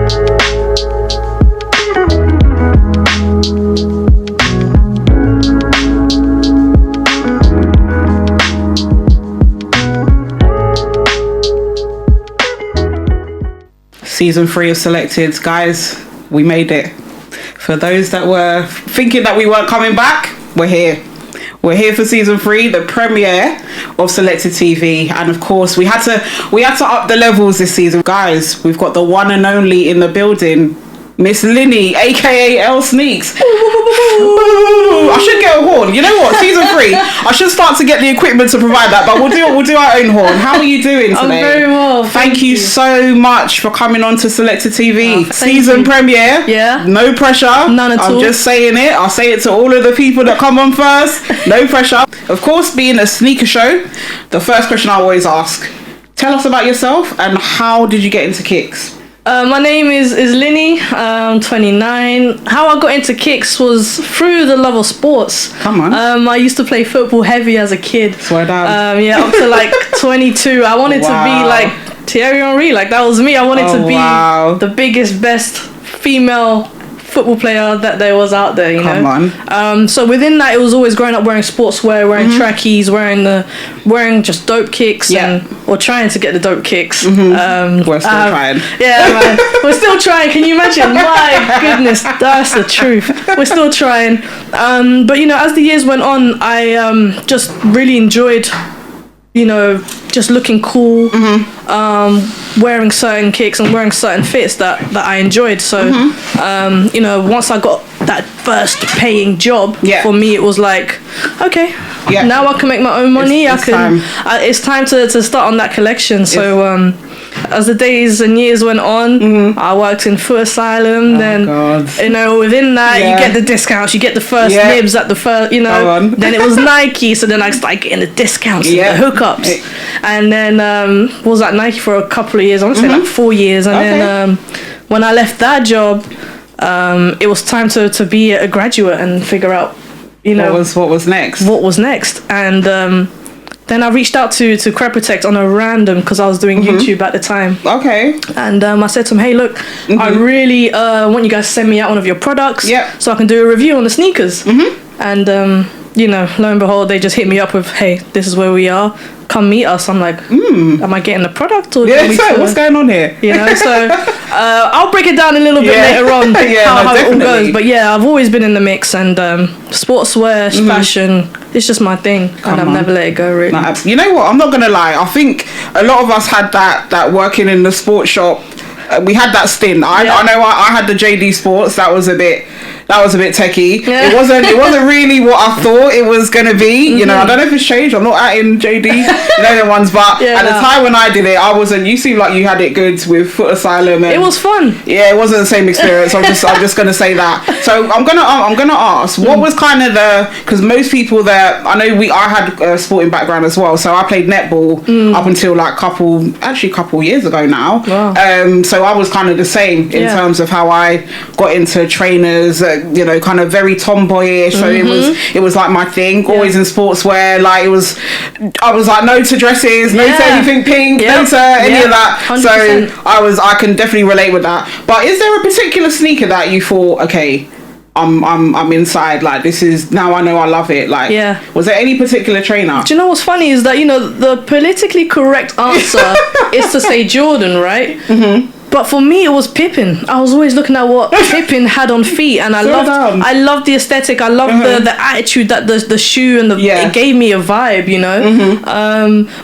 Season 3 of Solekted, guys, we made it. For those that were thinking that we weren't coming back, we're here. We're here for season 3, the premiere of Solekted TV, and of course we had to up the levels this season, guys. We've got the one and only in the building, Miss Lynnie, aka Elle Sneaks. I should get a horn. You know what? Season 3, I should start to get the equipment to provide that. But we'll do our own horn. How are you doing today? I'm very well. Thank you so much for coming on to Solekted TV. Season premiere. Yeah. No pressure. None at all. I'm just saying it. I'll say it to all of the people that come on first. No pressure. Of course, being a sneaker show, the first question I always ask: tell us about yourself and how did you get into kicks? My name is Lynnie. I'm 29. How I got into kicks was through the love of sports. Come on. I used to play football heavy as a kid. Swear down. Yeah, up to like 22. I wanted to be like Thierry Henry. Like that was me. I wanted to be the biggest, best female football player that there was out there, you know. Come on. So within that, it was always growing up wearing sportswear, wearing trackies, wearing just dope kicks, or trying to get the dope kicks. We're still trying. Yeah, man, we're still trying. Can you imagine? My goodness, that's the truth. We're still trying. But you know, as the years went on, I just really enjoyed, you know, just looking cool, wearing certain kicks and wearing certain fits that I enjoyed. So, you know, once I got that first paying job, for me it was like, okay, now I can make my own money. It's time to start on that collection. So, as the days and years went on, I worked in foot asylum. You know, within that, you get the discounts. You get the first nibs at the first, you know. Then it was Nike, so then I started getting the discounts and the hookups. And then was at Nike for a couple of years. I want to say like 4 years. And then when I left that job, it was time to be a graduate and figure out, you know, what was next. And then I reached out to Crep Protect on a random, because I was doing YouTube at the time. Okay. And I said to him, hey, look, I really want you guys to send me out one of your products so I can do a review on the sneakers. And, you know, lo and behold, they just hit me up with, hey, this is where we are. Come meet us. I'm like, am I getting the product? Or what's going on here? You know, so I'll break it down a little bit later on how it all goes. But yeah, I've always been in the mix, and sportswear, fashion, it's just my thing. And I've never let it go, really. You know what? I'm not going to lie. I think a lot of us had that working in the sports shop. We had that stint. I know I had the JD Sports. That was a bit techie. It wasn't really what I thought it was gonna be. You know, I don't know if it's changed. I'm not at in JD, you know the ones, but at the time when I did it, I wasn't. You seem like you had it good with Foot Asylum. And it was fun. Yeah, it wasn't the same experience. I'm just gonna say that. So I'm gonna ask, what was kind of because most people there, I know I had a sporting background as well, so I played netball up until like couple years ago now. Wow. So I was kind of the same in terms of how I got into trainers. You know, kind of very tomboyish. So it was like my thing. Always in sportswear. Like I was like no to dresses, no to anything pink, no to any of that. 100%. So I can definitely relate with that. But is there a particular sneaker that you thought, okay, I'm inside, like this is, now I know I love it, like was there any particular trainer? Do you know what's funny is that, you know, the politically correct answer is to say Jordan, right? But for me, it was Pippen. I was always looking at what Pippen had on feet, and I loved the aesthetic. I loved the attitude that the shoe and it gave me a vibe, you know.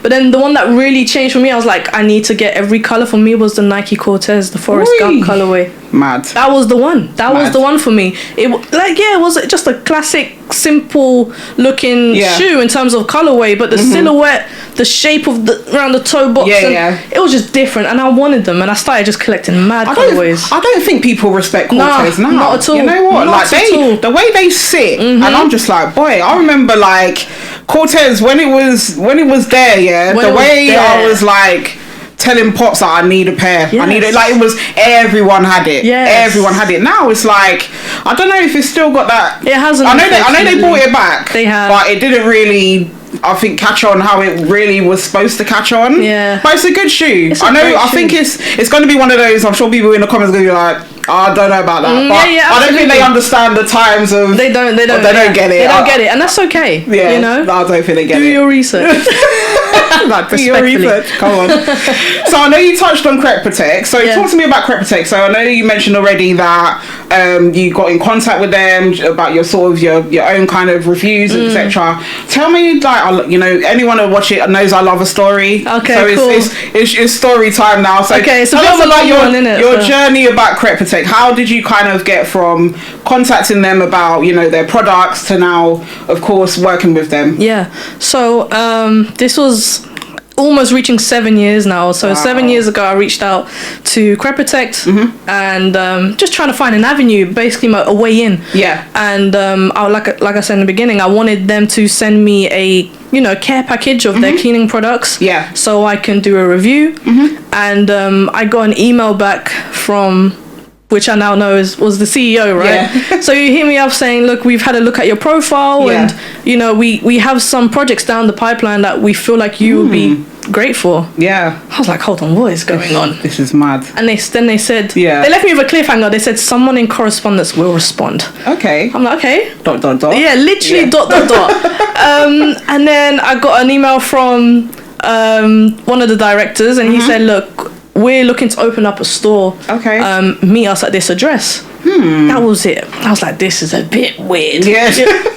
But then the one that really changed for me, I was like, I need to get every color. For me, was the Nike Cortez, the Forrest Gump colorway. Mad. That was the one. That was the one for me. It was just a classic, simple looking shoe in terms of colorway, but the silhouette, the shape of around the toe box, it was just different, and I wanted them, and I started just collecting mad colorways. I don't think people respect Cortez now. Not at all. You know what? Not like the way they sit, and I'm just like, boy, I remember like Cortez when it was there, the way I was like telling pops that I need a pair. I need it. Like it was, everyone had it. Everyone had it. Now it's like, I don't know if it's still got that. It hasn't. I know they brought it back. They have, but it didn't really I think, catch on how it really was supposed to catch on. Yeah. But it's a good shoe. It's a I know. great I think shoe. it's going to be one of those. I'm sure people in the comments are going to be like, I don't know about that. But I don't think they understand the times of. They don't get it. They don't get it, and that's okay. Yeah. You know. No, I don't think they get it. Do your research. Like, do your research. Come on. So I know you touched on Crep Protect. So talk to me about Crep Protect. So I know you mentioned already that you got in contact with them about your sort of your own kind of reviews, etc. Tell me, like, you know, anyone who watch it knows I love a story. Okay, so cool. it's story time now. So okay, so tell us about your so. journey about Crep Protect. How did you kind of get from contacting them about, you know, their products to now, of course, working with them? Yeah. So this was almost reaching 7 years now. So 7 years ago, I reached out to Crep Protect and just trying to find an avenue, basically a way in. Yeah. And like I said in the beginning, I wanted them to send me a care package of their cleaning products. Yeah. So I can do a review. And I got an email back from, which I now know was the CEO, right? Yeah. So you hit me up saying, look, we've had a look at your profile and, you know, we have some projects down the pipeline that we feel like you would be great for. Yeah. I was like, hold on, what is going on? This is mad. And they said, they left me with a cliffhanger. They said, someone in correspondence will respond. Okay. I'm like, okay. ... Yeah, literally ... And then I got an email from one of the directors and he said, look, we're looking to open up a store. Okay. Meet us at this address. That was it. I was like, this is a bit weird. Yeah.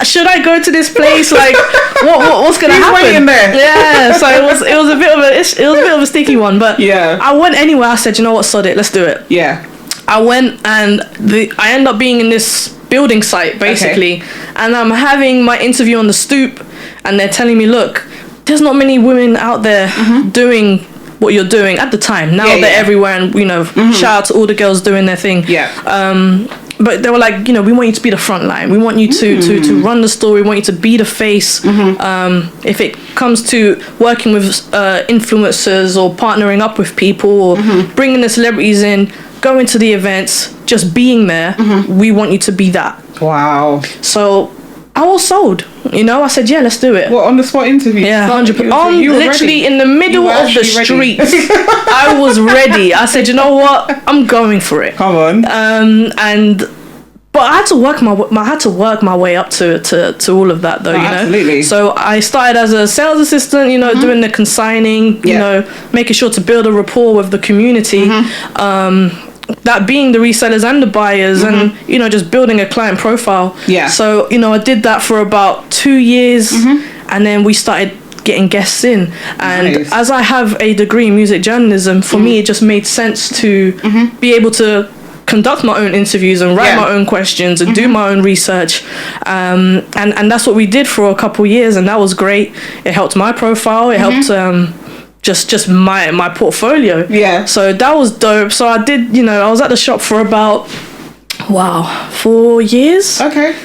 Should I go to this place? Like, what's gonna happen? Waiting there. Yeah. So it was a bit of a sticky one, but yeah. I went anyway. I said, you know what, sod it, let's do it. Yeah. I went and I ended up being in this building site basically, and I'm having my interview on the stoop, and they're telling me, look, there's not many women out there doing what you're doing at the time. Now they're everywhere, and you know, shout out to all the girls doing their thing. Yeah. But they were like, you know, we want you to be the front line. We want you to run the store. We want you to be the face. If it comes to working with influencers or partnering up with people or bringing the celebrities in, going to the events, just being there, we want you to be that. Wow. So I was sold. You know, I said, yeah, let's do it. What, on the spot interview? Yeah, 100%. You were literally ready. In the middle of the streets. I was ready. I said, you know what? I'm going for it. Come on. But I had to work my way up to all of that, though. You know, absolutely. So I started as a sales assistant. You know, doing the consigning. You know, making sure to build a rapport with the community. That being the resellers and the buyers, and you know, just building a client profile. Yeah. So you know, I did that for about 2 years, and then we started getting guests in. And as I have a degree in music journalism, for me it just made sense to be able to conduct my own interviews and write my own questions and do my own research, and that's what we did for a couple years, and that was great. It helped my profile. It helped just my portfolio. Yeah. So that was dope. So I did, you know, I was at the shop for about 4 years. Okay.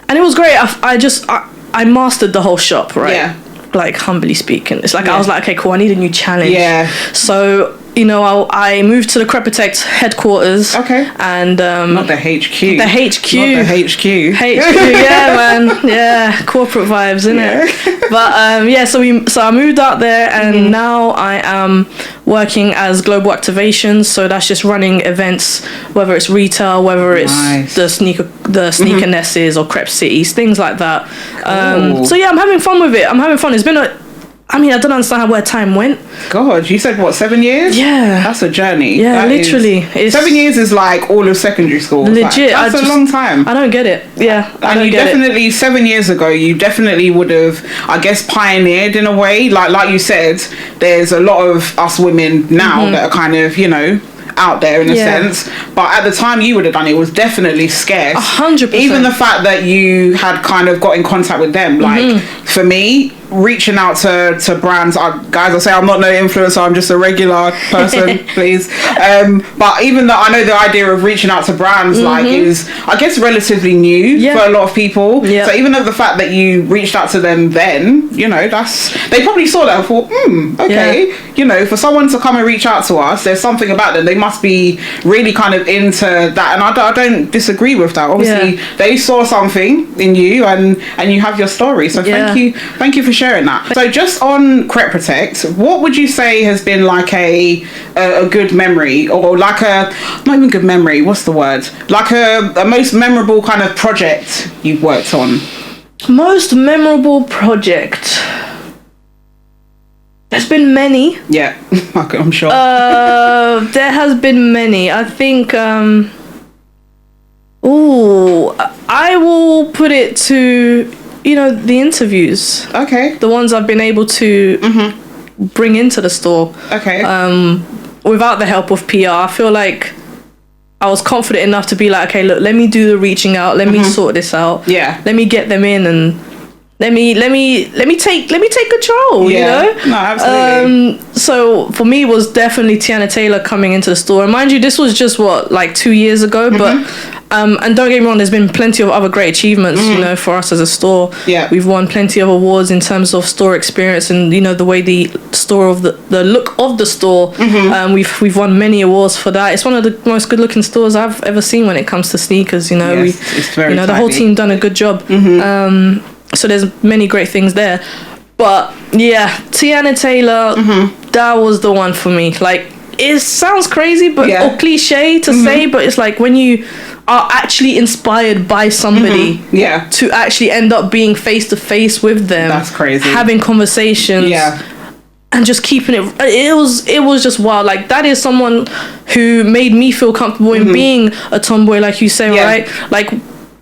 And it was great. I mastered the whole shop, right? Yeah. Like, humbly speaking, it's like I was like, okay, cool, I need a new challenge. Yeah. So, you know, I moved to the Crep Protect headquarters. Okay. And not the HQ. The HQ. Not the HQ. Yeah, man. Yeah, corporate vibes, innit? But so I moved out there, and now I am working as global activations. So that's just running events, whether it's retail, whether it's the sneaker nesses or Crep Cities, things like that. Cool. So yeah, I'm having fun with it. It's been I don't understand where time went. God, you said what, 7 years? Yeah. That's a journey. Yeah, literally. 7 years is like all of secondary school. Legit. That's a long time. I don't get it. Yeah. And you definitely, 7 years ago, you definitely would have, I guess, pioneered in a way. Like you said, there's a lot of us women now that are kind of, you know, out there in a sense, but at the time you would have done it was definitely scarce. 100%. Even the fact that you had kind of got in contact with them, like for me, reaching out to brands, guys, I say I'm not no influencer, I'm just a regular person, please. But even though I know the idea of reaching out to brands like is, I guess, relatively new for a lot of people. So even though the fact that you reached out to them then, you know, they probably saw that and thought, okay, you know, for someone to come and reach out to us, there's something about them. They must be really kind of into that, and I don't disagree with that. Obviously, they saw something in you, and you have your story. So thank Thank you for sharing that. So just on Crep Protect, what would you say has been like a good memory, or like a, not even good memory, what's the word? Like a most memorable kind of project you've worked on? Most memorable project. There's been many. Yeah, I'm sure. There has been many. I think, I will put it to, the interviews. Okay. The ones I've been able to bring into the store. Okay. Without the help of PR, I feel like I was confident enough to be like, okay, look, let me do the reaching out. Let me sort this out. Yeah. Let me get them in and let me take control. Yeah. No, absolutely. So for me, it was definitely Teyana Taylor coming into the store. And mind you, this was just like 2 years ago, but and don't get me wrong, there's been plenty of other great achievements, for us as a store. Yeah. We've won plenty of awards in terms of store experience and the way the store of the look of the store. We've won many awards for that. It's one of the most good looking stores I've ever seen when it comes to sneakers. Yes, it's very the whole team done a good job. So there's many great things there. But yeah, Teyana Taylor, that was the one for me. Like, it sounds crazy or cliche to say, but it's like when you are actually inspired by somebody to actually end up being face to face with them. That's crazy. Having conversations. Yeah. And just keeping it was just wild. Like, that is someone who made me feel comfortable in being a tomboy, like you say, right? Like,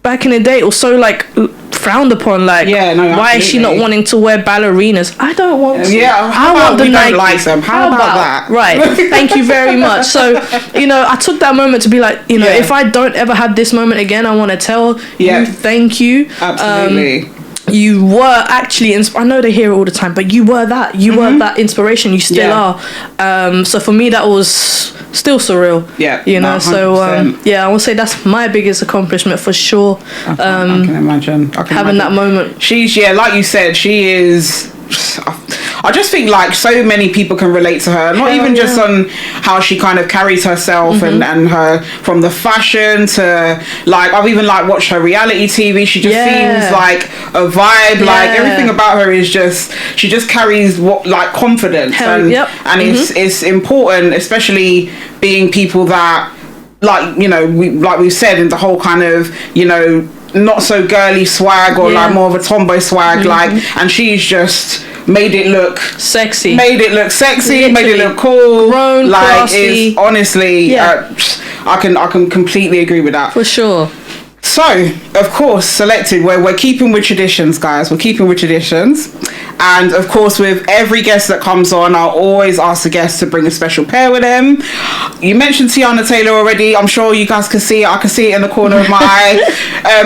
back in the day, it was so like frowned upon. Like, why is she not wanting to wear ballerinas? I don't want to. Yeah, I want the Nike. Don't like them. How about that? Right. Thank you very much. So, I took that moment to be like, if I don't ever have this moment again, I want to tell you thank you. Absolutely. You were actually I know they hear it all the time, but you were that. You were that inspiration. You still are. So for me, that was still surreal. Yeah. So I will say that's my biggest accomplishment for sure. I can imagine. Having that moment. She's like you said, she is. I just think like so many people can relate to her, not even just on how she kind of carries herself and her, from the fashion to like, I've even like watched her reality TV. She just seems like a vibe. Like, everything about her is just, she just carries confidence. And it's important, especially being people that we've said in the whole kind of, not so girly swag or like more of a tomboy swag, and she's just made it look sexy, made it look cool, grown, like classy. It's honestly I can completely agree with that for sure. So, of course, Solekted, we're keeping with traditions, guys. We're keeping with traditions. And, of course, with every guest that comes on, I'll always ask the guests to bring a special pair with them. You mentioned Teyana Taylor already. I'm sure you guys can see it. I can see it in the corner of my eye.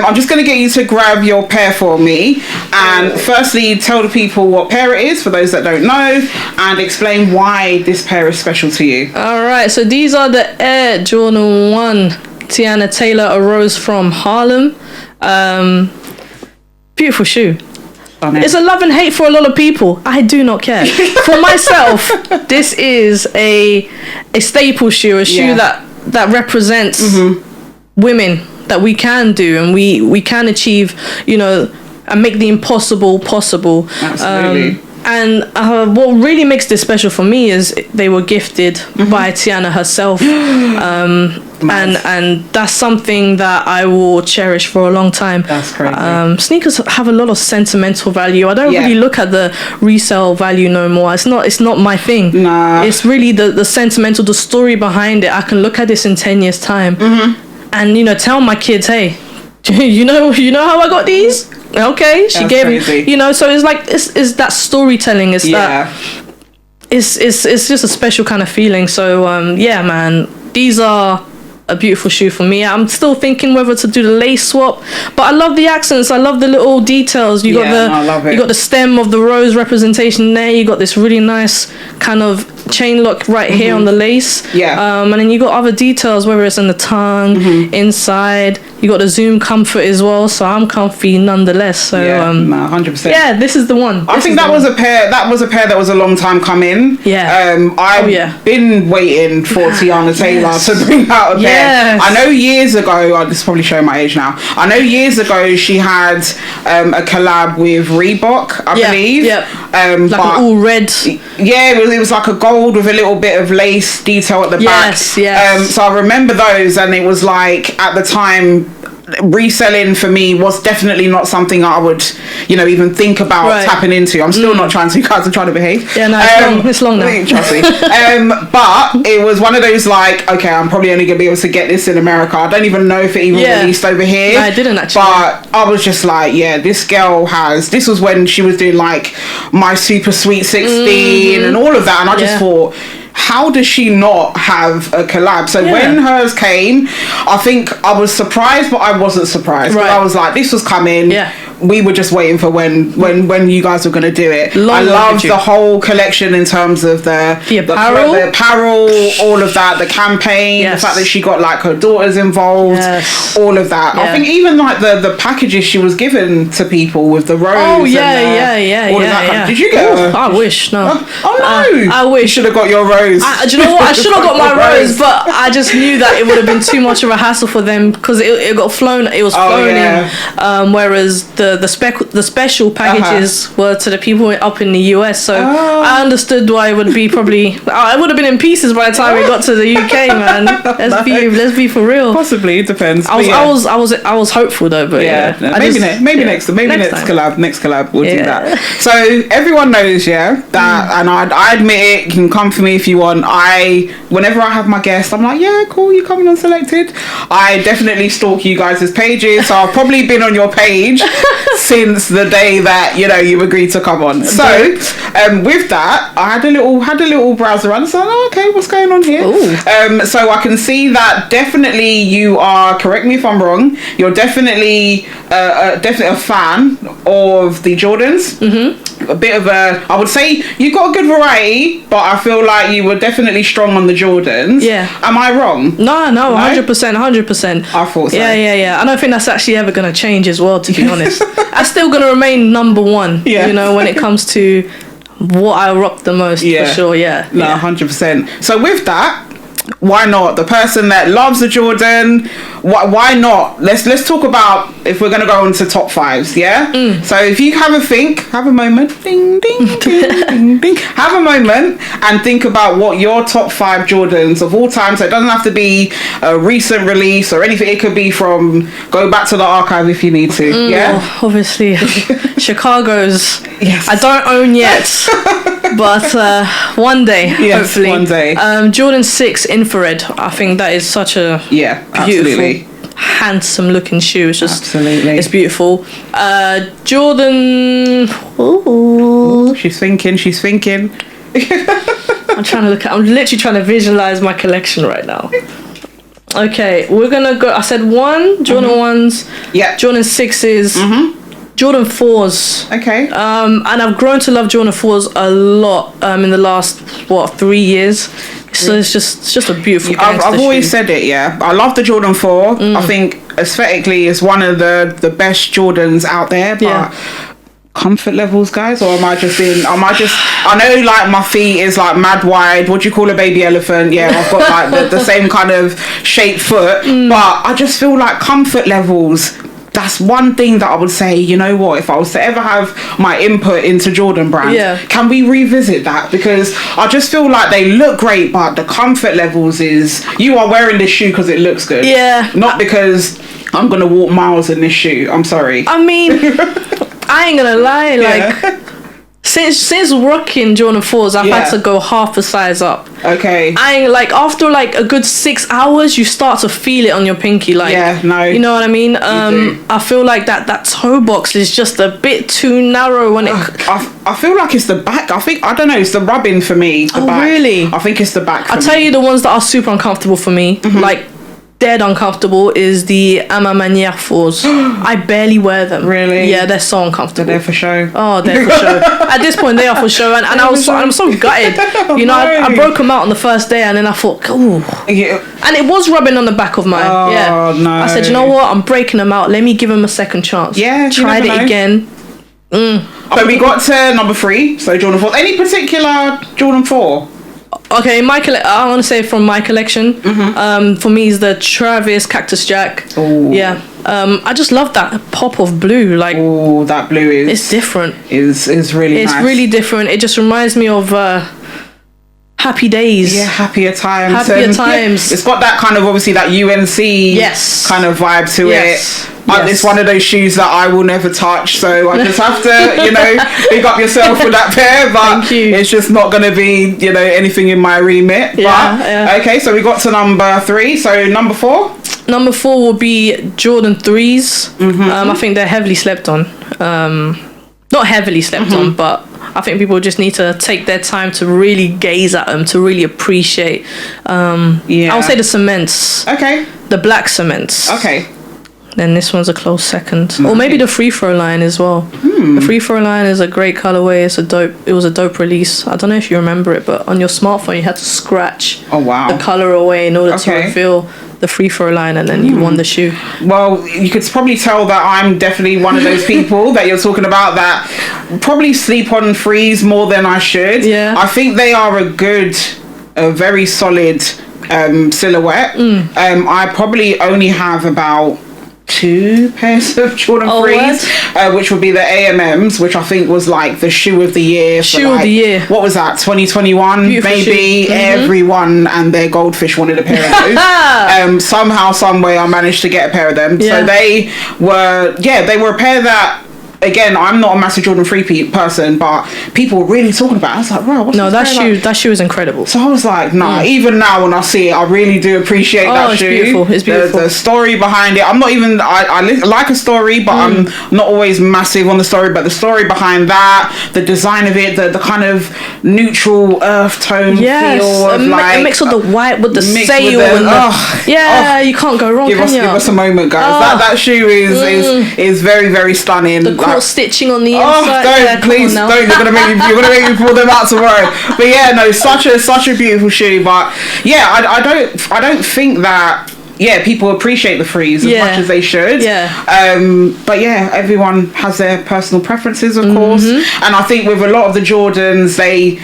I'm just going to get you to grab your pair for me. And firstly, tell the people what pair it is, for those that don't know, and explain why this pair is special to you. All right. So these are the Air Jordan 1. Teyana Taylor, a rose from Harlem. Beautiful shoe. Stunning. It's a love and hate for a lot of people. I do not care. For myself, this is a staple shoe, a shoe that represents women, that we can do and we can achieve, and make the impossible possible. Absolutely. And what really makes this special for me is they were gifted by Teyana herself. And that's something that I will cherish for a long time. That's crazy. Sneakers have a lot of sentimental value. I don't really look at the resale value no more. It's not my thing. Nah. It's really the sentimental, the story behind it. I can look at this in 10 years' time and, tell my kids, hey, you know how I got these? Okay, she gave me, so it's like it's that storytelling. It's that it's just a special kind of feeling. So man, these are a beautiful shoe for me. I'm still thinking whether to do the lace swap, but I love the accents. I love the little details. You got the stem of the rose representation there. You got this really nice kind of chain lock right here on the lace. And then you got other details, whether it's in the tongue, inside, You got the Zoom comfort as well, so I'm comfy nonetheless. So 100%. Yeah, this is the one. I think that was a pair. That was a pair that was a long time coming. Yeah. I've been waiting for Teyana Taylor to bring out a pair. I know years ago. This is probably showing my age now. I know years ago she had a collab with Reebok, I believe. Like an all red. Yeah, it was like a gold with a little bit of lace detail at the back. Yes. So I remember those, and it was like at the time, reselling for me was definitely not something I would, even think about tapping into. I'm still not trying to. You guys are trying to behave. Yeah, no, it's long now. Trust me. But it was one of those like, okay, I'm probably only gonna be able to get this in America. I don't even know if it even released over here. No, I didn't actually. But I was just like, yeah, this girl has. This was when she was doing like My Super Sweet 16 and all of that, and I just thought, how does she not have a collab? So when hers came, I think I was surprised, but I wasn't surprised. Right. I was like, this was coming. Yeah. We were just waiting for when you guys were going to do it. I loved the whole collection in terms of the apparel, all of that, the campaign, the fact that she got like her daughters involved, all of that. I think even like the packages she was given to people with the rose. Oh all of that. Did you get her? I wish, no. No. I wish. You should have got your rose. Do you know what? I should have got my rose, but I just knew that it would have been too much of a hassle for them because it got flown. It was flown in, whereas the special packages were to the people up in the US. So I understood why it would be probably. It would have been in pieces by the time we got to the UK, man. Let's be for real. Possibly, it depends. I was hopeful though, but maybe next collab we'll do that. So everyone knows that, and I admit it. You can come for me if you want. Whenever I have my guests, I'm like, yeah, cool, you coming on Solekted. I definitely stalk you guys' pages, so I've probably been on your page since the day that you agreed to come on. So with that, I had a little browse around and said, okay, what's going on here? So I can see that definitely you are, correct me if I'm wrong, you're definitely a fan of the Jordans. A bit of I would say you got a good variety, but I feel like you were definitely strong on the Jordans. Yeah. Am I wrong? No, 100%. I thought so. Yeah. I don't think that's actually ever going to change as well, to be honest. That's still going to remain number one, when it comes to what I rock the most, for sure, No, 100%. So with that, why not? The person that loves a Jordan, why not? Let's talk about if we're going to go into top fives, So if you have a moment, ding, ding, ding, ding, ding. Have a moment and think about what your top 5 Jordans of all time, so it doesn't have to be a recent release or anything, it could be from, go back to the archive if you need to, obviously. Chicago's, I don't own yet. But one day, hopefully. One day. Jordan 6 Infrared. I think that is such a beautiful, handsome looking shoe. It's just it's beautiful. Jordan. Ooh. She's thinking. I'm literally trying to visualize my collection right now. Okay, we're gonna go. I said 1 Jordan 1s. Yeah. Jordan 6s. Jordan 4s. Okay. And I've grown to love Jordan 4s a lot in the last 3 years. So it's just a beautiful. I've always said it. I love the Jordan 4. I think aesthetically it's one of the best Jordans out there. But comfort levels, guys, or am I just I know like my feet is like mad wide. What do you call a baby elephant? I've got like the same kind of shaped foot, but I just feel like comfort levels. That's one thing that I would say, you know what, if I was to ever have my input into Jordan brand, can we revisit that? Because I just feel like they look great, but the comfort levels is, you are wearing this shoe because it looks good. Not because I'm going to walk miles in this shoe. I'm sorry. I mean, I ain't going to lie, like... Since rocking Jordan 4s, I've had to go half a size up. Okay. After a good 6 hours, you start to feel it on your pinky. You know what I mean? I feel like that toe box is just a bit too narrow when it. I feel like it's the back. I don't know. It's the rubbing for me. The back. Really? I think it's the back. I'll tell you the ones that are super uncomfortable for me. Like dead uncomfortable is the À ma manière 4s. I barely wear them. Really? Yeah, they're so uncomfortable. They're there for show. Oh, they're for show. At this point, they are for show, and I'm so gutted. You know, I broke them out on the first day, and then I thought, ooh. Yeah. And it was rubbing on the back of mine. Oh, no. I said, you know what? I'm breaking them out. Let me give them a second chance. Yeah, tried it again. So we got to number 3. So Jordan 4. Any particular Jordan 4? Okay, I want to say from my collection. For me, is the Travis Cactus Jack. Ooh. Yeah. I just love that pop of blue. Like, oh, that blue is. It's different. Is really. It's nice. really different. It just reminds me of happy days. Yeah, happier times. Happier times. It's got that kind of obviously that UNC kind of vibe to it. It's one of those shoes that I will never touch, so I just have to, you know, big up yourself with that pair. But Thank you. It's just not going to be, you know, anything in my remit. Yeah, okay, so we got to number 3. So number 4. Number 4 will be Jordan 3s. I think they're heavily slept on. Not heavily slept on, but I think people just need to take their time to really gaze at them, to really appreciate. I would say the cements. Okay. The black cements. Okay. Then this one's a close second. Or maybe the free throw line as well. The free throw line is a great colorway. It was a dope release. I don't know if you remember it, but on your smartphone you had to scratch the color away in order to reveal the free throw line, and then you won the shoe. Well, you could probably tell that I'm definitely one of those people that you're talking about that probably sleep on threes more than I should. Yeah. I think they are a very solid silhouette. I probably only have about 2 pairs of Jordan 3s, which would be the AMMs, which I think was like the shoe of the year. Of the year. What was that? 2021, Beautiful maybe. shoe. Everyone and their goldfish wanted a pair of those. Somehow, some way, I managed to get a pair of them. Yeah. So they were a pair that. Again, I'm not a massive Jordan 3 person, but people were really talking about it. I was like, bro, what's that shoe? Like? That shoe is incredible. So I was like, nah. Even now, when I see it, I really do appreciate that shoe. Beautiful. It's beautiful. The story behind it. I'm not even. I like a story, but I'm not always massive on the story. But the story behind that, the design of it, the kind of neutral earth tone feel of a mix of the white with the sail you can't go wrong. Give us a moment, guys. That shoe is very, very stunning. The quilt stitching on the inside. Please don't. You're gonna make me pull them out tomorrow. But yeah, no, such a beautiful shoe. But yeah, I don't think that people appreciate the threes as much as they should. But yeah, everyone has their personal preferences, of course. And I think with a lot of the Jordans, they,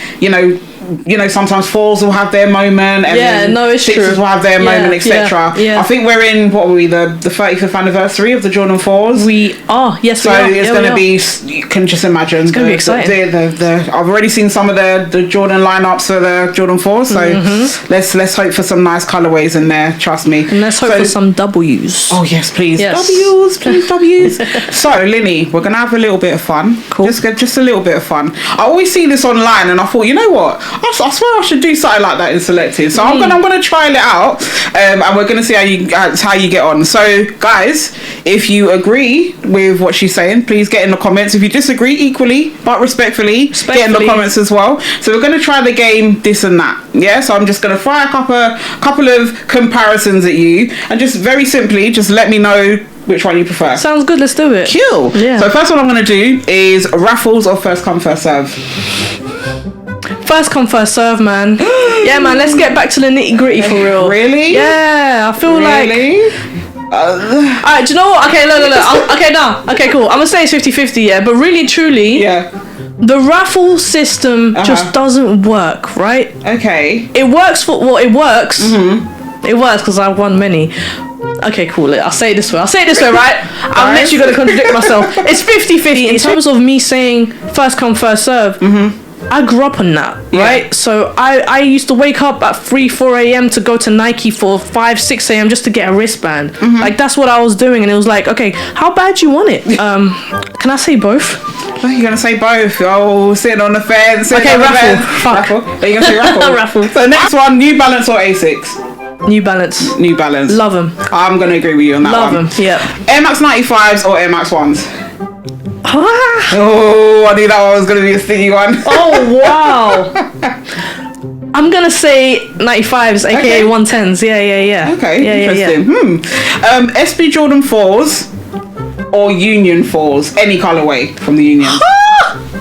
sometimes 4s will have their moment, and then 6s will have their moment, etc. I think we're in the 35th anniversary of the Jordan 4s. We are, yes. So it's going to be. You can just imagine. It's going to be exciting. I've already seen some of the Jordan lineups for the Jordan 4s. So let's hope for some nice colorways in there. Trust me. And let's hope for some W's. Oh yes, please. Yes. W's, please W's. So Lynnie, we're gonna have a little bit of fun. Cool. Just a little bit of fun. I always see this online, and I thought, you know what? I swear I should do something like that in Solekted. So I'm gonna trial it out, and we're gonna see how you get on. So guys, if you agree with what she's saying, please get in the comments. If you disagree, equally but respectfully, get in the comments as well. So we're gonna try the game this and that. Yeah. So I'm just gonna fire a couple of comparisons at you, and just very simply, just let me know which one you prefer. Sounds good. Let's do it. Cool. Yeah. So first one I'm gonna do is raffles or first come first serve. First come first serve, man. Yeah, man. Let's get back to the nitty gritty for real. Really? Yeah. I feel like. Alright, do you know what? Okay, look. Okay, cool. I'm gonna say it's 50-50, but really, truly, the raffle system just doesn't work, right? Okay. It works it works. It works because I've won many. Okay, cool. I'll say it this way, right? I'm literally going to contradict myself. It's 50-50 in terms of me saying first come, first serve. I grew up on that, right? So I used to wake up at 3-4 a.m. to go to Nike for 5-6 a.m. just to get a wristband. Like, that's what I was doing. And it was like, okay, how bad do you want it? Can I say both? Oh, you're going to say both. Oh, sitting on the fence. Okay, raffle. Fuck. Raffle. Are you going to say raffle? Raffle. So next one, New Balance or Asics? New Balance. New Balance. Love them. I'm going to agree with you on that one. Love them, yeah. Air Max 95s or Air Max 1s? Oh, I knew that one was going to be a stingy one. Oh, wow. I'm gonna say 95s, aka 110s. Yeah. Okay, interesting. SB Jordan 4s or Union 4s, any colorway from the Union.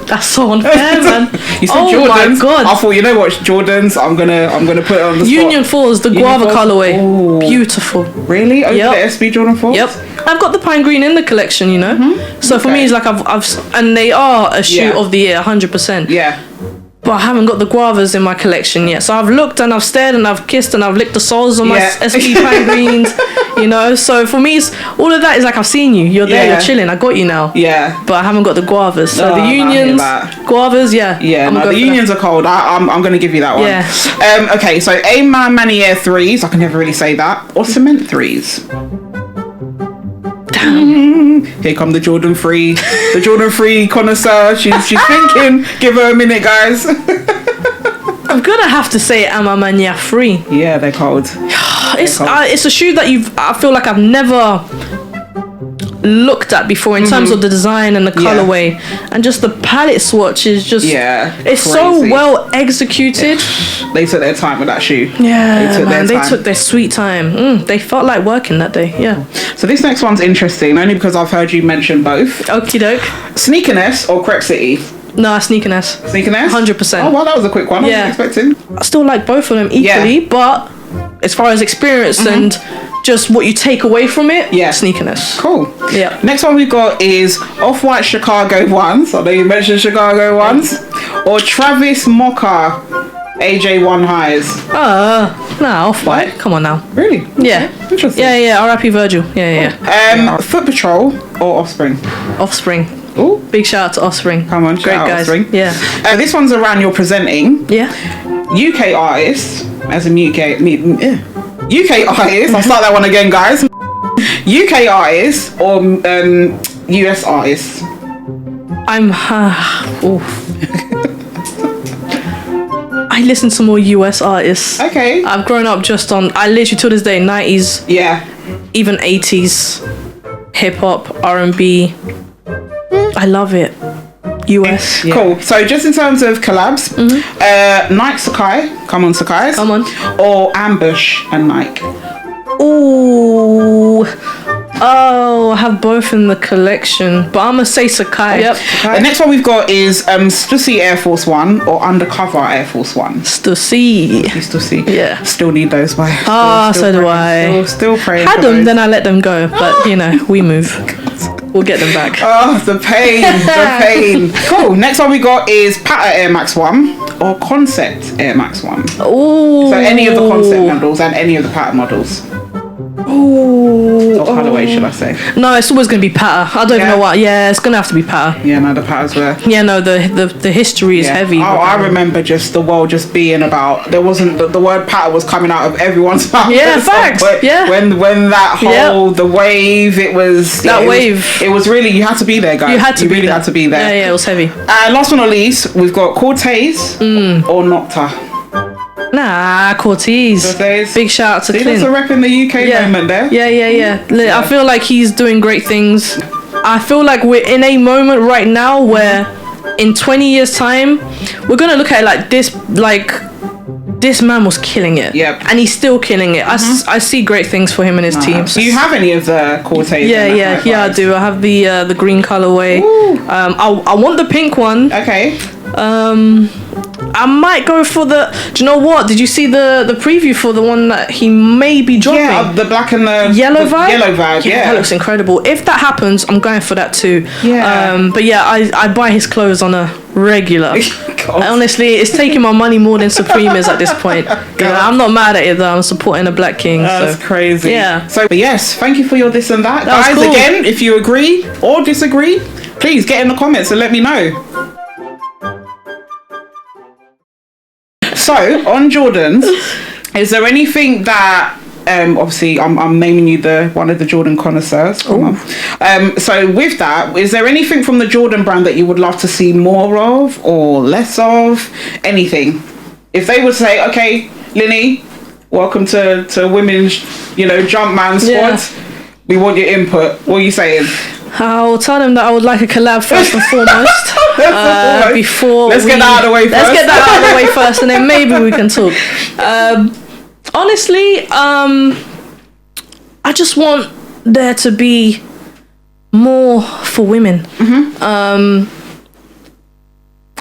That's so unfair, man. You said Jordans. My god! I thought, you know what, Jordans. I'm gonna put it on the spot. Union 4s, the guava colorway. Ooh. Beautiful. Really? Over the SB Jordan 4s? Yep. I've got the pine green in the collection, you know. So for me, it's like I've and they are a shoe of the year, 100%. Yeah. But I haven't got the guavas in my collection yet. So I've looked and I've stared and I've kissed and I've licked the soles on my SB pine greens, you know. So for me, it's, all of that is like I've seen you. You're there, you're chilling. I got you now. Yeah. But I haven't got the guavas. So the Unions, guavas, Yeah, the Unions are cold. I'm going to give you that one. Yeah. Okay, so A-Man Manier 3s. I can never really say that. Or Cement 3s. Here come the Jordan 3. The Jordan 3 connoisseur. She's thinking. Give her a minute, guys. I'm gonna have to say Amamania 3. Yeah, they're cold. It's a shoe that I feel like I've never looked at before in terms of the design and the colorway, and just the palette swatch is just it's crazy. So well executed. They took their time with that shoe. They took their sweet time. They felt like working that day. So this next one's interesting only because I've heard you mention both. Okie doke. Sneakerness or Crep City? No, Sneakerness. 100%. Oh well, that was a quick one. I wasn't expecting. I still like both of them equally, but as far as experience and just what you take away from it, Sneakerness. Cool. Yeah. Next one we've got is Off-White Chicago ones. I know you mentioned Chicago ones. Or Travis Mocha AJ1 highs. Nah, Off-White. Come on now. Really? Yeah. Interesting. Yeah. R.I.P. Virgil. Yeah. Foot Patrol or Offspring? Offspring. Ooh. Big shout out to Offspring. Come on, great guys. Offspring. Yeah. This one's around your presenting. Yeah. UK artists, as in UK artists. I'll start that one again, guys. UK artists or US artists? I listen to more US artists. Okay. I've grown up just on. I literally to this day 90s. Yeah. Even 80s, hip hop, R&B. I love it. US. Cool. So just in terms of collabs, Nike Sakai. Come on, Sakai's. Come on. Or Ambush and Nike. Ooh. Oh, I have both in the collection, but I'm gonna say Sakai. Yep. Sakai. The next one we've got is Stussy Air Force One or Undercover Air Force One. Stussy. Stussy. Yeah. Still need those, boy. So do I. Still praying. Had them, then I let them go, but you know, we move. We'll get them back. Oh, the pain, the pain. Cool. Next one we got is Patta Air Max 1 or Concept Air Max 1. Ooh. So any of the Concept models and any of the Patta models. Ooh. Or colorway, should I say? No, it's always going to be Patta. I don't even know what. Yeah, it's going to have to be Patta. Yeah, no, the Pattas were. Yeah, no, the history is heavy. Oh, I remember just the world just being about. There wasn't the word Patta was coming out of everyone's mouth. Yeah, facts. Yeah. When that whole the wave, it was that wave. It was really, you had to be there, guys. You had to really had to be there. Yeah, it was heavy. And last but not least, we've got Cortez or Nocta. Nah, Cortez. Big shout out to Clint. That's a rep in the UK moment there. Yeah. I feel like he's doing great things. I feel like we're in a moment right now where in 20 years time, we're going to look at it like this, this man was killing it. Yep. And he's still killing it. I see great things for him and his team. Do you have any of the Cortez? Yeah, I do. I have the green colorway. I want the pink one. Okay. I might go for the. Do you know what? Did you see the preview for the one that he may be dropping? Yeah, the black and the yellow vibe. Yellow vibe. Yeah, that looks incredible. If that happens, I'm going for that too. Yeah. But yeah, I buy his clothes on a regular. Honestly, it's taking my money more than Supreme is at this point. Yeah, I'm not mad at it though. I'm supporting a black king. That's crazy. Yeah. So yes, thank you for your this and that, guys. Cool. Again, if you agree or disagree, please get in the comments and let me know. So on Jordans, is there anything that obviously I'm naming you one of the Jordan connoisseurs. Come on. So with that, is there anything from the Jordan brand that you would love to see more of or less of? Anything? If they would say, okay, Lynnie, welcome to women's, Jumpman squad. We want your input. What are you saying? I'll tell them that I would like a collab first and foremost. before let's get that out of the way first. Let's get that out of the way first, and then maybe we can talk. Honestly, I just want there to be more for women.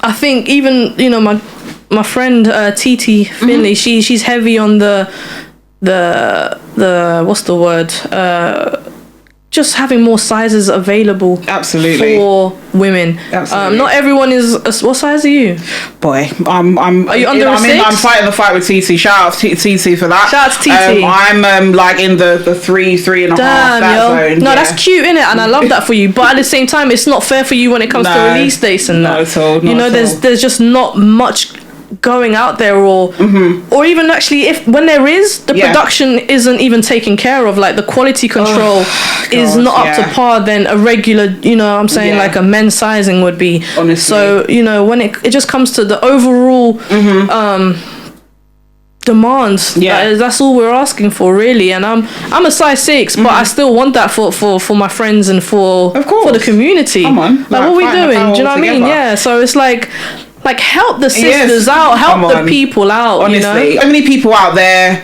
I think even, you know, my friend Titi Finley, she's heavy on the what's the word? Just having more sizes available. Absolutely. For women. Absolutely. Not everyone is. What size are you? Boy, I'm. Are you under a 6? I'm fighting the fight with TT. Shout out to TT for that. Shout out to TT. I'm like in the 3.5 that zone. No, that's cute, innit? And I love that for you. But at the same time, it's not fair for you when it comes to release dates and that. Not at all. You know, there's just not much going out there, or even actually when there is, the production isn't even taken care of. Like the quality control is not up to par than a regular, you know what I'm saying, like a men's sizing would be. Honestly. So, you know, when it just comes to the overall demands, that's all we're asking for, really. And I'm a size 6, but I still want that for my friends and for the community. Come on. Like what are we doing? Do you know what I mean? Yeah, so it's like help the sisters out, help the people out. Honestly, you know? so many people out there.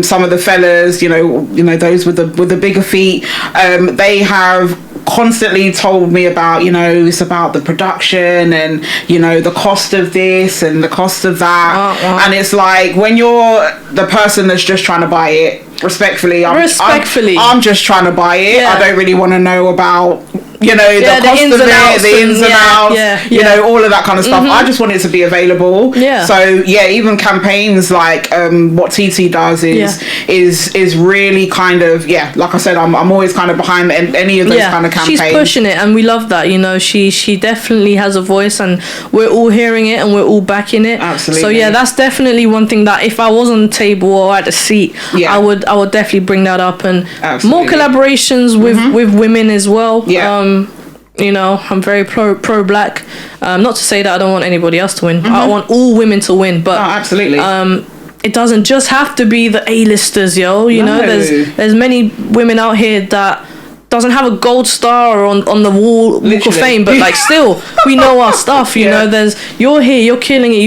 Some of the fellas, you know, those with the bigger feet. They have constantly told me about, you know, it's about the production and, you know, the cost of this and the cost of that. And it's like, when you're the person that's just trying to buy it, respectfully, I'm just trying to buy it. I don't really want to know about, you know, the cost of it, the ins and outs, you know, all of that kind of stuff. I just want it to be available. So even campaigns like what TT does is really kind of, like I said, I'm always kind of behind any of those kind of campaigns. She's pushing it, and we love that. You know, she definitely has a voice, and we're all hearing it, and we're all backing it. Absolutely. So that's definitely one thing that if I was on the table or at a seat, I would definitely bring that up, and more collaborations with women as well. You know, I'm very pro black. Not to say that I don't want anybody else to win. I want all women to win, but absolutely. It doesn't just have to be the A-listers, yo. You know, there's many women out here that doesn't have a gold star on the walk of fame, but like still we know our stuff. You know, you're here, you're killing it.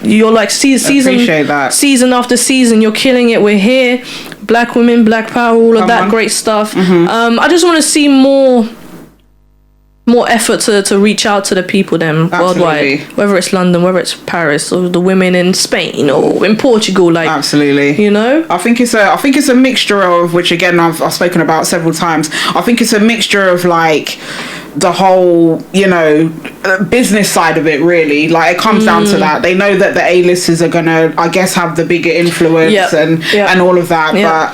You're like season after season, you're killing it. We're here, black women, black power, all of that great stuff. I just want to see more effort to reach out to the people worldwide, whether it's London, whether it's Paris, or the women in Spain or in Portugal. Like, absolutely, you know, I think it's a mixture of, which again I've spoken about several times. I think it's a mixture of like the whole, you know, business side of it, really. Like, it comes down to that. They know that the A-listers are gonna, I guess, have the bigger influence and all of that, but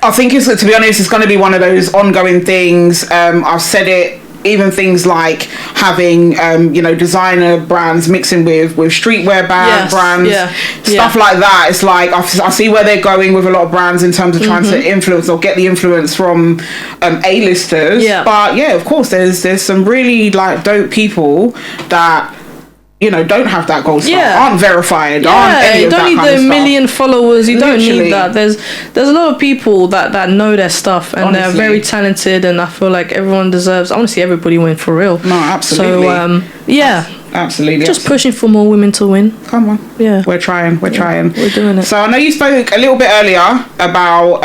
I think to be honest, it's going to be one of those ongoing things. I've said it. Even things like having, you know, designer brands mixing with streetwear brands, stuff like that. It's like I see where they're going with a lot of brands in terms of trying to influence or get the influence from A-listers. But of course, there's some really like dope people that, you know, don't have that gold star, aren't verified, aren't any of that kind of stuff. You don't need the million followers, you don't need that. There's a lot of people that know their stuff, and they're very talented, and I feel like everyone deserves, I want to see everybody win for real. No, absolutely. So, absolutely. Just pushing for more women to win. Come on. Yeah. We're trying. We're doing it. So I know you spoke a little bit earlier about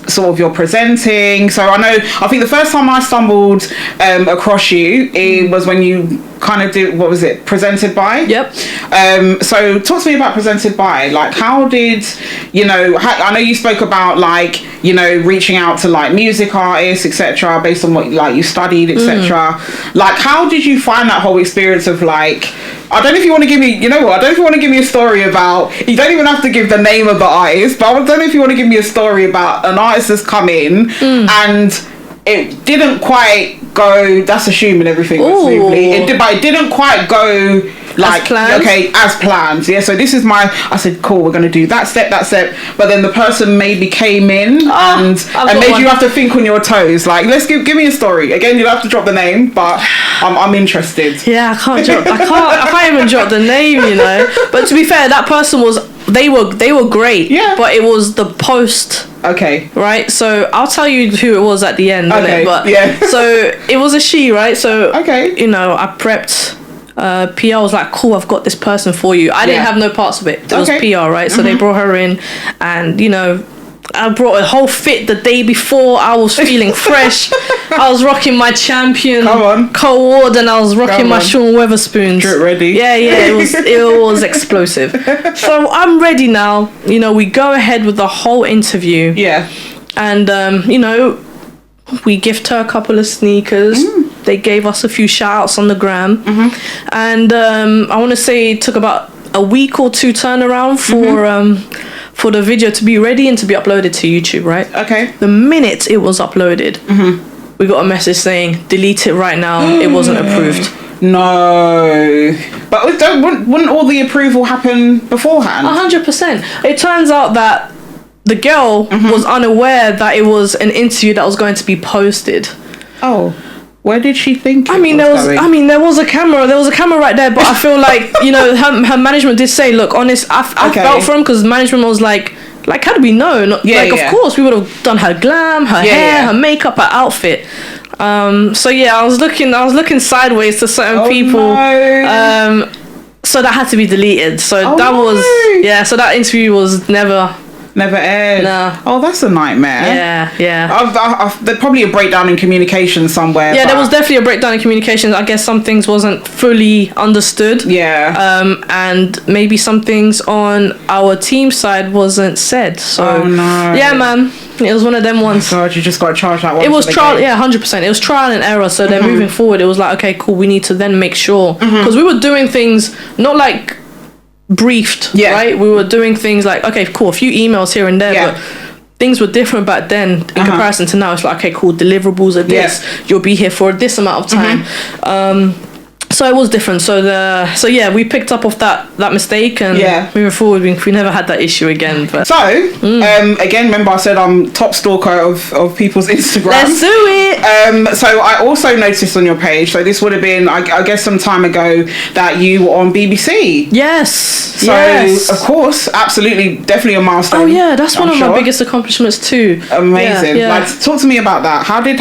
sort of your presenting. So I think the first time I stumbled across you, it was when you kind of did, what was it, Presented By? Yep. So talk to me about Presented By. Like, how did, you know, I know you spoke about like, you know, reaching out to like music artists, etc., based on what like you studied, etc. Like, how did you find that whole experience of like, I don't know if you want to give me, you know what, I don't know if you want to give me a story about, you don't even have to give the name of the artist, but I don't know if you want to give me a story about an artist that's come in and it didn't quite go, that's assuming everything went smoothly, but it didn't quite go like, as planned. So this is I said, cool, we're going to do that step, but then the person maybe came in and made you have to think on your toes. Like, let's give me a story. Again, you'll have to drop the name, but I'm interested. I can't even drop the name, you know. But to be fair, that person they were great. But it was the post. Right, so I'll tell you who it was at the end. But so it was a she, right? So you know, I prepped PR was like, cool, I've got this person for you. I didn't have no parts of it. It was PR, right? So they brought her in, and you know, I brought a whole fit the day before. I was feeling fresh. I was rocking my Champion co-ord, and I was rocking my Sean Weatherspoons. Drip ready. Yeah, it was explosive. So I'm ready now. You know, we go ahead with the whole interview. Yeah. And you know, we gift her a couple of sneakers. They gave us a few shout outs on the gram. And I want to say it took about a week or two turnaround for the video to be ready and to be uploaded to YouTube, right? Okay. The minute it was uploaded, we got a message saying, delete it right now. It wasn't approved. No. But wouldn't all the approval happen beforehand? 100%. It turns out that the girl was unaware that it was an interview that was going to be posted. Oh. Where did she think there was a camera. There was a camera right there, but I feel like, you know, her management did say, look, honest, I felt for him, because management was like, how do we know? Of course, we would have done her glam, her hair, her makeup, her outfit. So yeah, I was looking sideways to certain people. No. So that had to be deleted. So so that interview was never aired. No. Oh, that's a nightmare. Yeah. There's probably a breakdown in communication somewhere. Yeah, there was definitely a breakdown in communication. I guess some things wasn't fully understood. Yeah. And maybe some things on our team side wasn't said. So, no. Yeah, man. It was one of them ones. Oh God, you just got to charge that one. It was trial, 100%. It was trial and error. So then moving forward, it was like, okay, cool. We need to then make sure, because we were doing things not like briefed, right? We were doing things like, okay, cool, a few emails here and there, but things were different back then in comparison to now. It's like, okay, cool, deliverables are this, you'll be here for this amount of time. So it was different. So we picked up off that mistake, and moving forward, we never had that issue again. But again, remember I said I'm top stalker of people's Instagram. Let's do it. So I also noticed on your page, so this would have been I guess some time ago, that you were on BBC. Yes. So of course, absolutely, definitely a milestone. Oh yeah, that's one of my biggest accomplishments too. Amazing. Like, talk to me about that. How did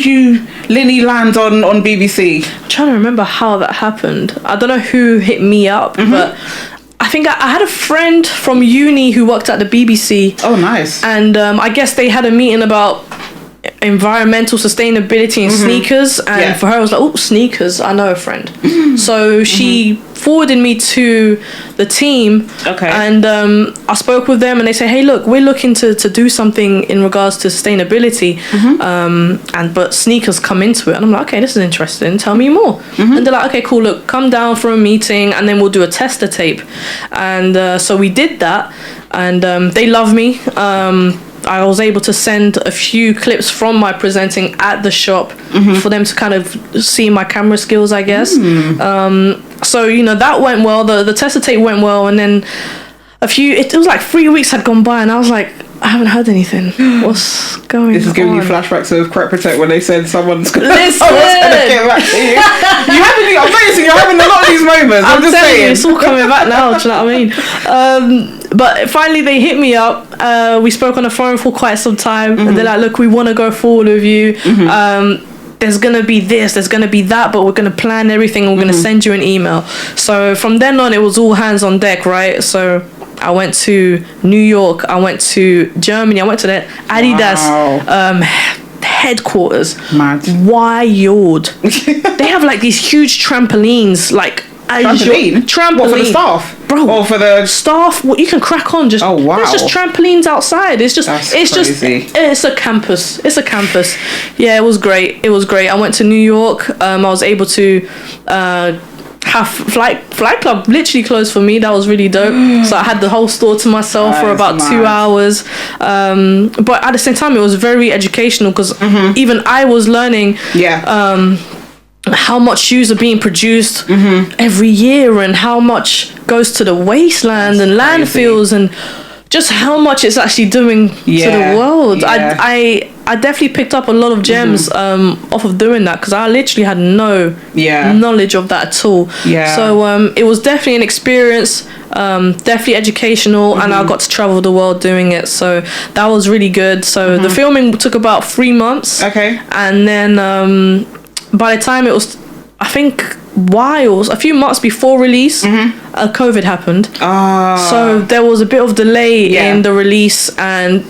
you Lynnie land on BBC? I'm trying to remember how that happened. I don't know who hit me up, but I think I had a friend from uni who worked at the BBC. Oh, nice. And I guess they had a meeting about environmental sustainability in sneakers, and for her I was like, oh, sneakers, I know a friend. So she forwarded me to the team, and I spoke with them, and they say, hey, look, we're looking to do something in regards to sustainability, but sneakers come into it. And I'm like, okay, this is interesting, tell me more. And they're like, okay, cool, look, come down for a meeting and then we'll do a tester tape. And so we did that, and they love me. I was able to send a few clips from my presenting at the shop for them to kind of see my camera skills, I guess. So, you know, that went well. The tester tape went well. And then it was like 3 weeks had gone by, and I was like, I haven't heard anything. What's going on? This is giving you flashbacks of Crep Protect when they said someone's going to get back to you. I'm noticing you're having a lot of these moments. I'm just saying. You, it's all coming back now. Do you know what I mean? But finally they hit me up. We spoke on the phone for quite some time. And they're like, look, we want to go forward with you. There's going to be this, there's going to be that, but we're going to plan everything. And we're going to send you an email. So from then on, it was all hands on deck, right? So I went to New York, I went to Germany, I went to the Adidas headquarters. Mad. Wild. They have like these huge trampolines, like trampoline. What, for the staff? Bro. Or for the staff, you can crack on. Just, oh wow. There's just trampolines outside. It's just crazy. It's a campus. It's a campus. Yeah, it was great. I went to New York. I was able to have flight club literally closed for me. That was really dope. So I had the whole store to myself for about 2 hours, but at the same time it was very educational, because even I was learning how much shoes are being produced every year, and how much goes to the wasteland and landfills, and just how much it's actually doing to the world. I definitely picked up a lot of gems off of doing that, because I literally had no knowledge of that at all. So it was definitely an experience, definitely educational, and I got to travel the world doing it. So that was really good. So the filming took about 3 months. Okay. And then by the time it was I think a few months before release, COVID happened. So there was a bit of delay in the release, and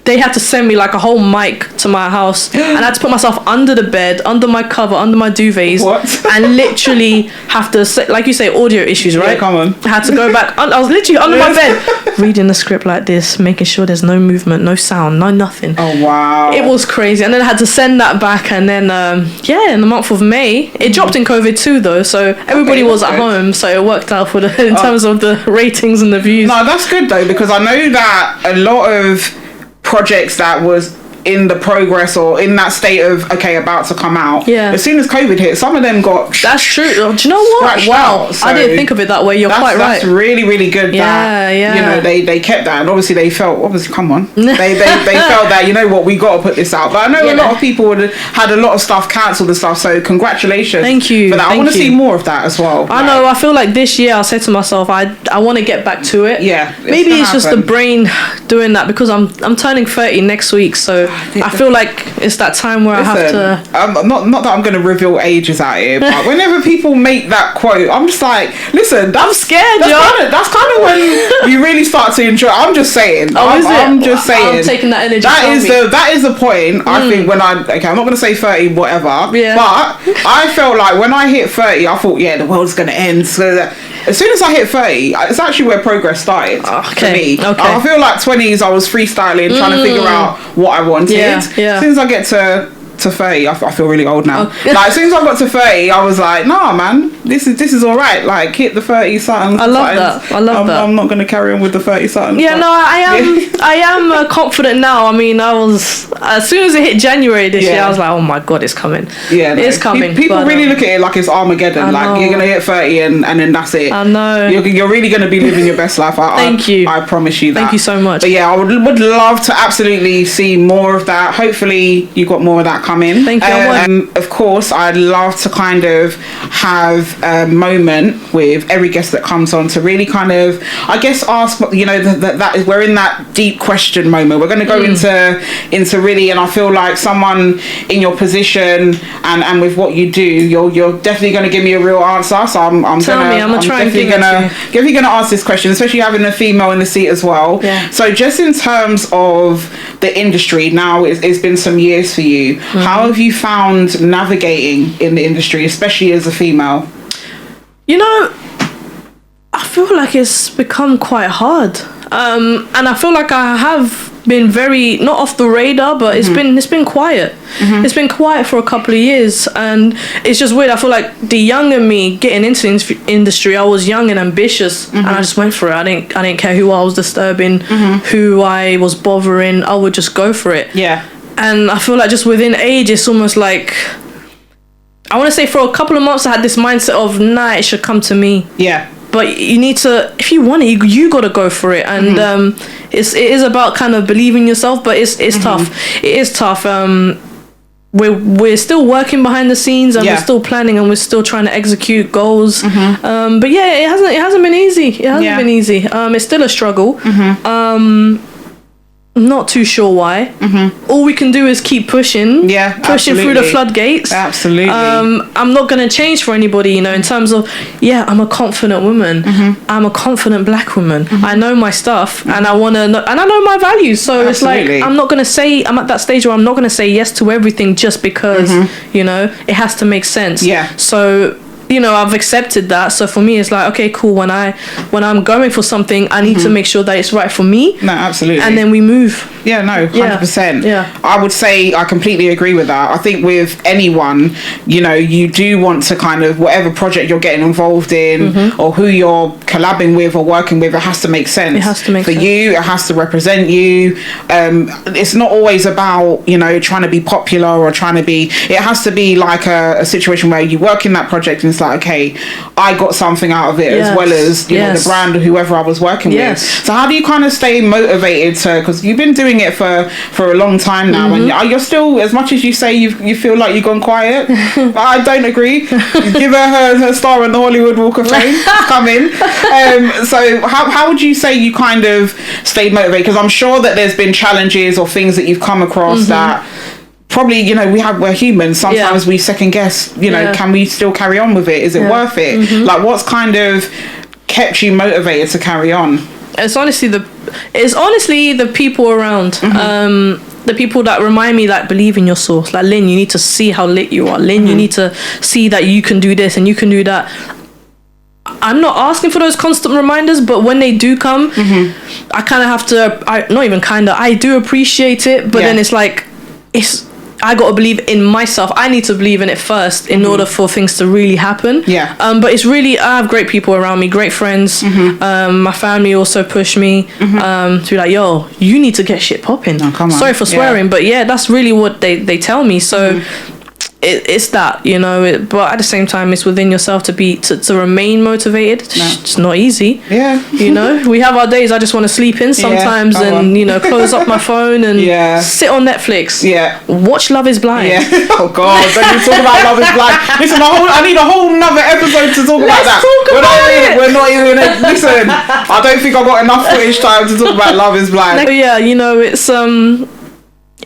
they had to send me like a whole mic to my house, and I had to put myself under the bed, under my cover, under my duvets, and literally have to, like you say, audio issues, right? Yeah, come on. I had to go back. I was literally under my bed, reading the script like this, making sure there's no movement, no sound, no nothing. Oh wow! It was crazy, and then I had to send that back, and then in the month of May, it dropped in COVID too, though, so everybody was at home, so it worked out for in terms of the ratings and the views. No, that's good though, because I know that a lot of projects that was in the progress or in that state of about to come out, as soon as COVID hit, some of them got that's true. Do you know what? Wow, so I didn't think of it that way. You're quite right. That's really, really good. They kept that, and obviously they felt come on, they felt that, you know what, we got to put this out. But I know a lot of people would have had a lot of stuff cancelled and stuff, so congratulations. Thank you for that. I want to see more of that as well. I know. I feel like this year I said to myself, I want to get back to it. Maybe it's just the brain doing that, because I'm turning 30 next week, so I feel like it's that time where I have to. Not that I'm going to reveal ages out here, but whenever people make that quote, I'm just like, listen, I'm scared, that's kind of when you really start to enjoy. I'm just saying. I'm just saying. I'm taking that energy. That is the point. I think when I'm not going to say 30, whatever. But I felt like when I hit 30, I thought, the world's going to end. So that as soon as I hit 30, it's actually where progress started for me. I feel like 20s, I was freestyling, trying to figure out what I wanted. As soon as I get to 30, I feel really old now. Like as soon as I got to 30, I was like, nah, man, this is all right. Like hit the 30 something. I love that. I'm not going to carry on with the 30 something. I am confident now. I mean, I was, as soon as it hit January this year, I was like, oh my god, it's coming. It's coming. People really look at it like it's Armageddon. Like you're going to hit 30 and then that's it. I know. You're really going to be living your best life. Thank you. I promise you that. Thank you so much. But I would love to absolutely see more of that. Hopefully you got more of that coming. Thank you. Of course, I'd love to kind of have a moment with every guest that comes on to really kind of, I guess, ask, that is, we're in that deep question moment. We're going to go into really, and I feel like someone in your position and with what you do, you're definitely going to give me a real answer. So I'm definitely going to ask this question, especially having a female in the seat as well. So just in terms of the industry now, it's been some years for you. How have you found navigating in the industry, especially as a female? I feel like it's become quite hard, and I feel like I have been very not off the radar, but it's been quiet. It's been quiet for a couple of years, and it's just weird. I feel like the younger me getting into the industry, I was young and ambitious, and I just went for it. I didn't care who I was disturbing, who I was bothering. I would just go for it. And I feel like just within age, it's almost like, I want to say for a couple of months I had this mindset of, nah, it should come to me. But you need to, if you want it, you got to go for it. And it is about kind of believing yourself, but it's tough. It is tough. We're still working behind the scenes, and we're still planning, and we're still trying to execute goals. But it hasn't been easy. It hasn't been easy. It's still a struggle. I'm not too sure why. All we can do is keep pushing through the floodgates. Absolutely. I'm not going to change for anybody, in terms of, I'm a confident woman. I'm a confident black woman. I know my stuff, and I want to know, and I know my values. So it's like, I'm not going to say, I'm at that stage where I'm not going to say yes to everything just because, it has to make sense. So I've accepted that. So for me, it's like, okay, cool. When I'm going for something, I need to make sure that it's right for me. No, absolutely. And then we move. 100%. Yeah. I would say I completely agree with that. I think with anyone, you do want to kind of, whatever project you're getting involved in, or who you're collabing with or working with, it has to make sense. It has to make sense. For you, it has to represent you. It's not always about, trying to be popular or trying to be, it has to be like a situation where you work in that project and it's like, okay, I got something out of it, as well as the brand or whoever I was working with. So how do you kind of stay motivated to, because you've been doing it for a long time now, and you're still, as much as you say you feel like you've gone quiet, I don't agree. Give her star on the Hollywood Walk of Fame. Come in. So how would you say you kind of stayed motivated? Because I'm sure that there's been challenges or things that you've come across that probably, you know, we're humans. Sometimes we second guess, you know, can we still carry on with it? Is it worth it? Like, what's kind of kept you motivated to carry on? It's honestly the people around. The people that remind me, like, believe in your source. Like, Lynn, you need to see how lit you are. Lynn, you need to see that you can do this and you can do that. I'm not asking for those constant reminders, but when they do come, I kind of have to, I do appreciate it, but then it's like, I got to believe in myself. I need to believe in it first in order for things to really happen. Yeah. But it's really, I have great people around me, great friends. My family also push me to be like, yo, you need to get shit popping. Oh, come on. Sorry for swearing, but yeah, that's really what they tell me. So it's that, you know, but at the same time, it's within yourself to remain motivated. It's not easy. Yeah. You know, we have our days I just want to sleep in sometimes and, you know, close up my phone and sit on Netflix. Yeah. Watch Love is Blind. Yeah. Oh, God. Don't you talk about Love is Blind. Listen, I need a whole nother episode to talk about that. We're not even listen, I don't think I've got enough footage time to talk about Love is Blind. Yeah, you know,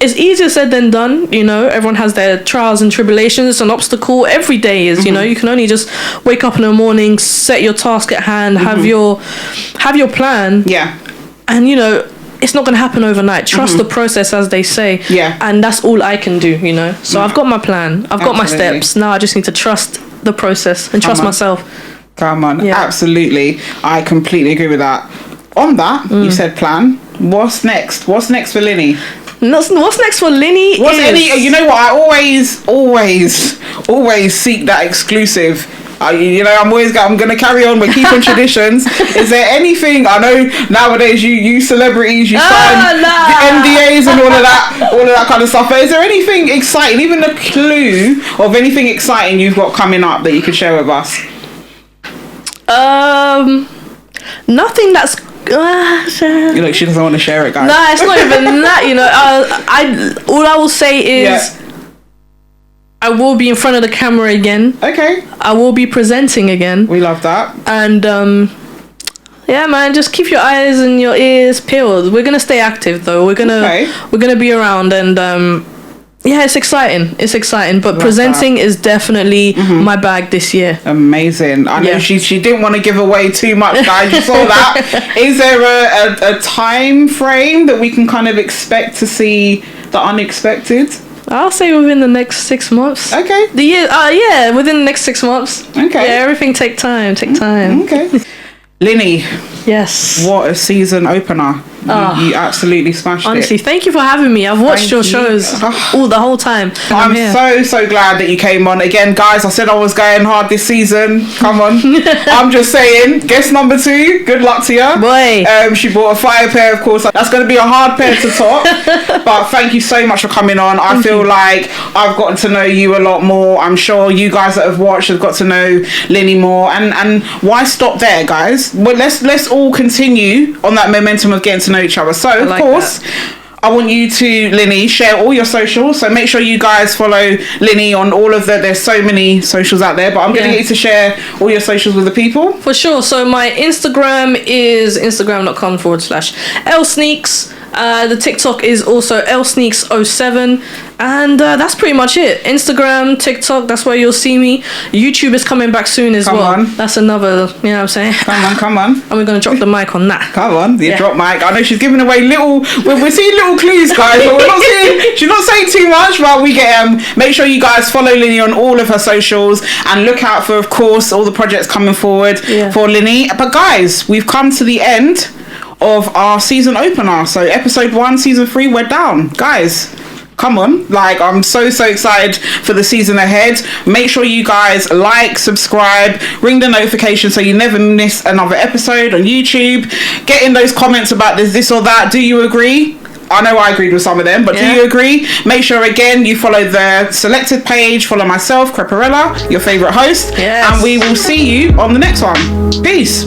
it's easier said than done, you know. Everyone has their trials and tribulations. An obstacle every day is, you know, you can only just wake up in the morning, set your task at hand, have your plan. Yeah. And, you know, it's not going to happen overnight. Trust the process, as they say. Yeah. And that's all I can do, you know. So I've got my plan. I've got my steps. Now I just need to trust the process and trust myself. Come on. Yeah. Absolutely. I completely agree with that. On that, you said plan. What's next? What's next for Lynnie? What's next for Lynnie? You know what? I always seek that exclusive. You know, I'm going to carry on. We're keeping traditions. Is there anything? I know nowadays you celebrities, you sign NDAs and all of that kind of stuff. But is there anything exciting, even a clue of anything exciting you've got coming up that you could share with us? Nothing that's. You know, she doesn't want to share it, guys. Nah, it's not even that. You know, all I will say is, I will be in front of the camera again. Okay. I will be presenting again. We love that. And yeah, man, just keep your eyes and your ears peeled. We're gonna stay active, though. We're gonna be around, and yeah, it's exciting. But presenting is definitely my bag this year. Amazing. I know she didn't want to give away too much, guys. You saw that. Is there a time frame that we can kind of expect to see the unexpected? I'll say within the next 6 months. Okay. The year, within the next 6 months. Okay. Yeah, everything take time. Okay. Lynnie. Yes. What a season opener. You absolutely smashed Honestly, thank you for having me. I've watched your shows the whole time. I'm so glad that you came on. Again, guys, I said I was going hard this season. Come on. I'm just saying, guest number 2, good luck to you. Boy. She bought a fire pair, of course. That's going to be a hard pair to top. But thank you so much for coming on. I feel like I've gotten to know you a lot more. I'm sure you guys that have watched have got to know Lynnie more. And why stop there, guys? Well, let's all continue on that momentum of getting to know each other. So of course I want you to, Lynnie, share all your socials. So make sure you guys follow Lynnie on all of there's so many socials out there, but I'm going to get you to share all your socials with the people. For sure. So my Instagram is instagram.com/Elle Sneaks. The TikTok is Elle Sneaks07. And that's pretty much it. Instagram, TikTok, that's where you'll see me. YouTube is coming back soon as well. On. That's another, you know what I'm saying? Come on. And we're going to drop the mic on that. Come on, drop mic. I know she's giving away we're seeing little clues, guys, but she's not saying too much, but we get make sure you guys follow Lynnie on all of her socials and look out for, of course, all the projects coming forward for Lynnie. But guys, we've come to the end of our season opener. So episode 1, season 3, we're down. Guys, come on. Like, I'm so excited for the season ahead. Make sure you guys like, subscribe, ring the notification so you never miss another episode on YouTube. Get in those comments about this or that. Do you agree? I know I agreed with some of them, but do you agree? Make sure, again, you follow the Solekted page. Follow myself, CREPERELLA, your favourite host. Yes. And we will see you on the next one. Peace.